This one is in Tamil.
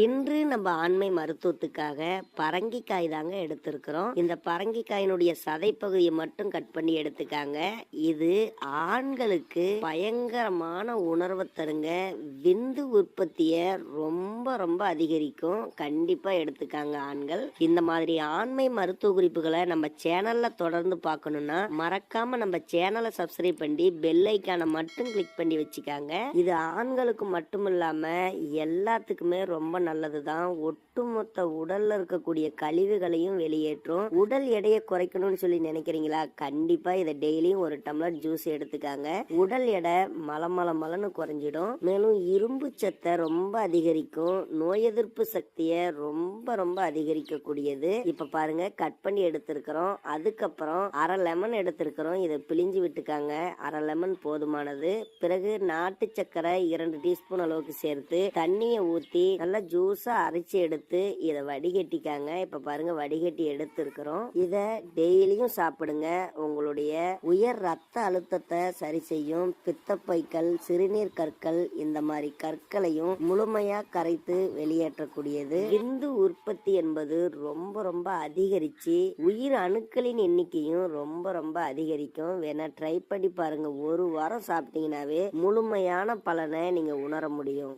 இன்று நம்ம ஆண்மை மருத்துவத்துக்காக பரங்கிக்காய் தாங்க எடுத்திருக்கிறோம். இந்த பரங்கிக்காயினுடைய சதைப்பகுதியை மட்டும் கட் பண்ணி எடுத்துக்காங்க. இது ஆண்களுக்கு பயங்கரமான உணர்வை தருங்க. விந்து உற்பத்திய ரொம்ப ரொம்ப அதிகரிக்கும். கண்டிப்பா எடுத்துக்காங்க ஆண்கள். இந்த மாதிரி ஆண்மை மருத்துவ குறிப்புகளை நம்ம சேனல்ல தொடர்ந்து பார்க்கணும்னா மறக்காம நம்ம சேனலை சப்ஸ்கிரைப் பண்ணி பெல் ஐக்கானை மட்டும் கிளிக் பண்ணி வச்சுக்காங்க. இது ஆண்களுக்கு மட்டும் இல்லாம எல்லாத்துக்குமே ரொம்ப நல்லதுதான். ஒட்டுமொத்த உடல்ல இருக்கக்கூடிய கழிவுகளையும் வெளியேற்றும். உடல் எடையை குறைக்கணும்னு சொல்லி நினைக்கிறீங்களா? கண்டிப்பா இதை டெய்லியும் ஒரு டம்ளர் ஜூஸ் எடுத்துக்காங்க. உடல் எடை மலன்னு குறைஞ்சிடும். மேலும் இரும்பு சத்தை ரொம்ப அதிகரிக்கும். நோய் எதிர்ப்பு சக்தியை ரொம்ப ரொம்ப அதிகரிக்க கூடியது. இப்ப பாருங்க, கட் பண்ணி எடுத்திருக்கிறோம். அதுக்கப்புறம் அரை லெமன் எடுத்திருக்கிறோம். இதை பிழிஞ்சு விட்டுக்காங்க. அரை லெமன் போதுமானது. பிறகு நாட்டு சக்கரை 2 டீஸ்பூன் அளவுக்கு சேர்த்து தண்ணியை ஊத்தி நல்லா ஜூஸா அரைச்சி எடுத்து இதை வடிகட்டிக்காங்க. இப்ப பாருங்க, வடிகட்டி எடுத்திருக்கிறோம். இத டெய்லியும் சாப்பிடுங்க. உங்களுடைய உயர் ரத்த அழுத்தத்தை சரி செய்யும். பித்தப்பைகள், சிறுநீர் கற்கள், இந்த மாதிரி கற்களையும் முழுமையா கரைத்து வெளியேற்றக்கூடியது. விந்து உற்பத்தி என்பது ரொம்ப ரொம்ப அதிகரிச்சு உயிர் அணுக்களின் எண்ணிக்கையும் ரொம்ப ரொம்ப அதிகரிக்கும். வேணா ட்ரை பண்ணி பாருங்க. ஒரு வாரம் சாப்பிட்டீங்கன்னாவே முழுமையான பலனை நீங்க உணர முடியும்.